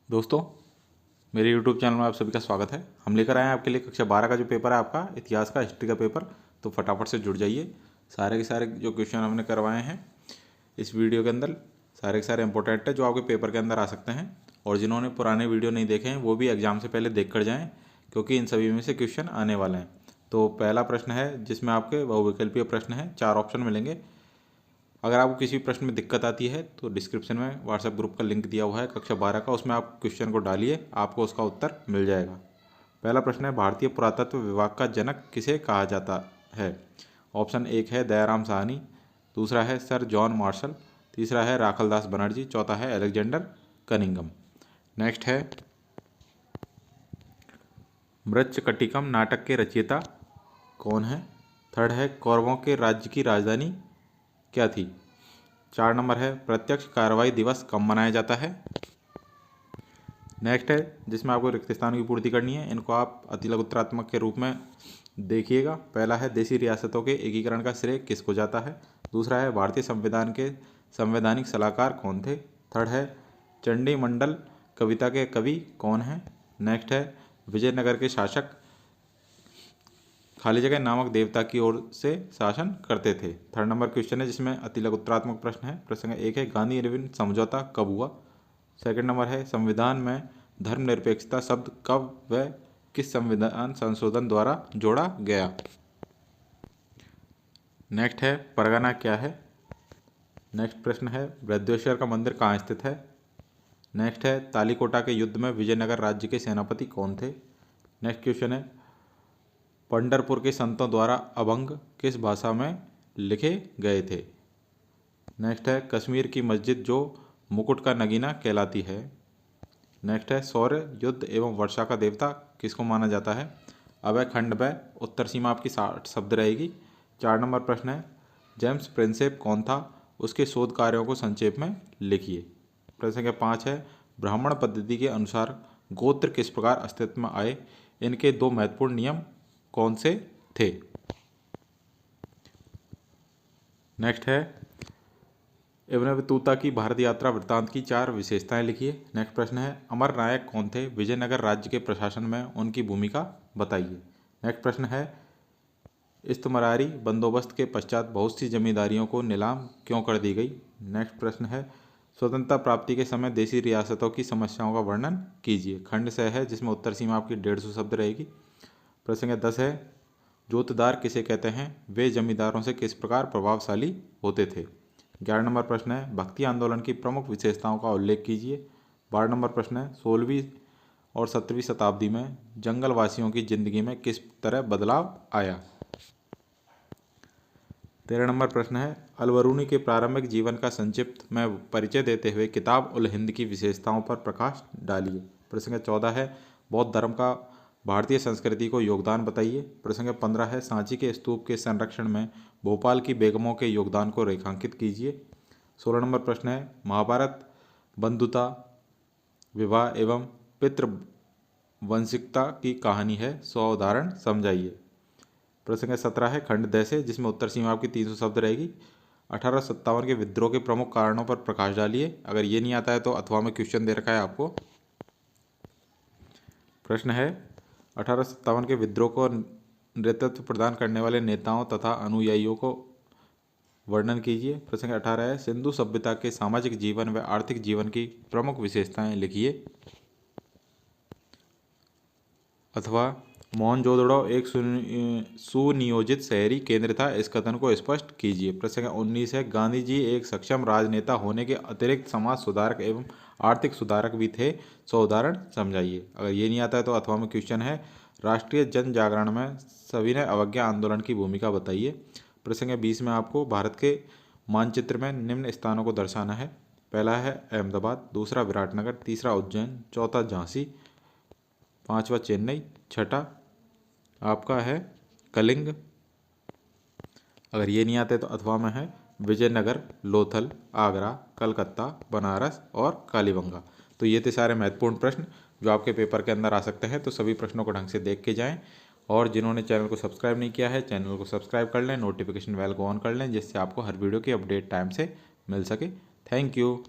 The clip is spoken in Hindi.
दोस्तों, मेरे YouTube चैनल में आप सभी का स्वागत है। हम लेकर आए हैं आपके लिए कक्षा 12 का जो पेपर है आपका इतिहास का, हिस्ट्री का पेपर। तो फटाफट से जुड़ जाइए। सारे के सारे जो क्वेश्चन हमने करवाए हैं इस वीडियो के अंदर सारे के सारे इंपॉर्टेंट है जो आपके पेपर के अंदर आ सकते हैं। और जिन्होंने पुराने वीडियो नहीं देखे हैं वो भी एग्जाम से पहले देख कर जाएँ, क्योंकि इन सभी में से क्वेश्चन आने वाले हैं। तो पहला प्रश्न है जिसमें आपके बहुविकल्पीय प्रश्न है, 4 ऑप्शन मिलेंगे। अगर आपको किसी प्रश्न में दिक्कत आती है तो डिस्क्रिप्शन में व्हाट्सएप ग्रुप का लिंक दिया हुआ है कक्षा 12 का, उसमें आप क्वेश्चन को डालिए, आपको उसका उत्तर मिल जाएगा। पहला प्रश्न है, भारतीय पुरातत्व विभाग का जनक किसे कहा जाता है? ऑप्शन 1 है दयाराम साहनी, दूसरा है सर जॉन मार्शल, तीसरा है राखलदास बनर्जी, चौथा है अलेक्जेंडर कनिंगम। नेक्स्ट है, मृच्छकटिकम नाटक के रचयिता कौन है? थर्ड है, कौरवों के राज्य की राजधानी क्या थी? 4 नंबर है, प्रत्यक्ष कार्रवाई दिवस कब मनाया जाता है? नेक्स्ट है, जिसमें आपको रिक्त स्थानों की पूर्ति करनी है, इनको आप अतिलघु उत्तरात्मक के रूप में देखिएगा। पहला है, देशी रियासतों के एकीकरण का श्रेय किसको जाता है? दूसरा है, भारतीय संविधान के संवैधानिक सलाहकार कौन थे? थर्ड है, चंडी मंडल कविता के कवि कौन हैं? नेक्स्ट है, विजयनगर के शासक खाली जगह नामक देवता की ओर से शासन करते थे। थर्ड नंबर क्वेश्चन है जिसमें अतिलघु उत्तरात्मक प्रश्न है। प्रश्न 1 है, गांधी इरविन समझौता कब हुआ? सेकंड नंबर है, संविधान में धर्मनिरपेक्षता शब्द कब व किस संविधान संशोधन द्वारा जोड़ा गया? नेक्स्ट है, परगना क्या है? नेक्स्ट प्रश्न है, बृहदेश्वर का मंदिर कहाँ स्थित है? नेक्स्ट है, तालीकोटा के युद्ध में विजयनगर राज्य के सेनापति कौन थे? नेक्स्ट क्वेश्चन है, पंढरपुर के संतों द्वारा अभंग किस भाषा में लिखे गए थे? नेक्स्ट है, कश्मीर की मस्जिद जो मुकुट का नगीना कहलाती है। नेक्स्ट है, शौर्य युद्ध एवं वर्षा का देवता किसको माना जाता है? अभय खंड व उत्तर सीमा आपकी 60 शब्द रहेगी। 4 नंबर प्रश्न है, जेम्स प्रिंसेप कौन था? उसके शोध कार्यों को संक्षेप में लिखिए। प्रश्न संख्या 5 है, ब्राह्मण पद्धति के अनुसार गोत्र किस प्रकार अस्तित्व में आए? इनके 2 महत्वपूर्ण नियम कौन से थे? नेक्स्ट है, इब्न बतूता की भारत यात्रा वृत्तांत की 4 विशेषताएं लिखिए। नेक्स्ट प्रश्न है, अमर नायक कौन थे? विजयनगर राज्य के प्रशासन में उनकी भूमिका बताइए। नेक्स्ट प्रश्न है, इस्तमरारी बंदोबस्त के पश्चात बहुत सी जमींदारियों को नीलाम क्यों कर दी गई? नेक्स्ट प्रश्न है, स्वतंत्रता प्राप्ति के समय देशी रियासतों की समस्याओं का वर्णन कीजिए। खंड से है जिसमें उत्तर सीमा आपकी 150 शब्द रहेगी। प्रश्न संख्या 10 है, जोतदार किसे कहते हैं? वे जमींदारों से किस प्रकार प्रभावशाली होते थे? 11 नंबर प्रश्न है, भक्ति आंदोलन की प्रमुख विशेषताओं का उल्लेख कीजिए। 12 नंबर प्रश्न है, 16वीं और 17वीं शताब्दी में जंगल वासियों की जिंदगी में किस तरह बदलाव आया? 13 नंबर प्रश्न है, अलबरूनी के प्रारंभिक जीवन का संक्षिप्त में परिचय देते हुए किताब उल हिंद की विशेषताओं पर प्रकाश डालिए। प्रश्न 14 है, बौद्ध धर्म का भारतीय संस्कृति को योगदान बताइए। प्रश्न 15 है, सांची के स्तूप के संरक्षण में भोपाल की बेगमों के योगदान को रेखांकित कीजिए। 16 नंबर प्रश्न है, महाभारत बंधुता विवाह एवं पितृवंशिकता की कहानी है, 100 उदाहरण समझाइए। प्रश्न 17 है, खंड द से जिसमें उत्तर सीमा आपकी 300 शब्द रहेगी। 1857 के विद्रोह के प्रमुख कारणों पर प्रकाश डालिए। अगर ये नहीं आता है तो अथवा में क्वेश्चन दे रखा है आपको। प्रश्न है, 1857 के विद्रोह को नेतृत्व प्रदान करने वाले नेताओं तथा अनुयायियों को वर्णन कीजिए। प्रश्न 18 है, सिंधु सभ्यता के सामाजिक जीवन व आर्थिक जीवन की प्रमुख विशेषताएं लिखिए। अथवा मोहनजोदड़ो एक सुनियोजित शहरी केंद्र था, इस कथन को स्पष्ट कीजिए। प्रश्न 19 है, गांधी जी एक सक्षम राजनेता होने के अतिरिक्त समाज सुधारक एवं आर्थिक सुधारक भी थे, 100 उदाहरण समझाइए। अगर ये नहीं आता है तो अथवा में क्वेश्चन है, राष्ट्रीय जन जागरण में सविनय अवज्ञा आंदोलन की भूमिका बताइए। प्रश्न 20 में आपको भारत के मानचित्र में निम्न स्थानों को दर्शाना है। पहला है अहमदाबाद, दूसरा विराटनगर, तीसरा उज्जैन, चौथा झांसी, पांचवा चेन्नई, छठा आपका है कलिंग। अगर ये नहीं आते तो अथवा में है विजयनगर, लोथल, आगरा, कलकत्ता, बनारस और कालीबंगा। तो ये थे सारे महत्वपूर्ण प्रश्न जो आपके पेपर के अंदर आ सकते हैं। तो सभी प्रश्नों को ढंग से देख के जाएं। और जिन्होंने चैनल को सब्सक्राइब नहीं किया है, चैनल को सब्सक्राइब कर लें, नोटिफिकेशन बेल को ऑन कर लें, जिससे आपको हर वीडियो की अपडेट टाइम से मिल सके। Thank you.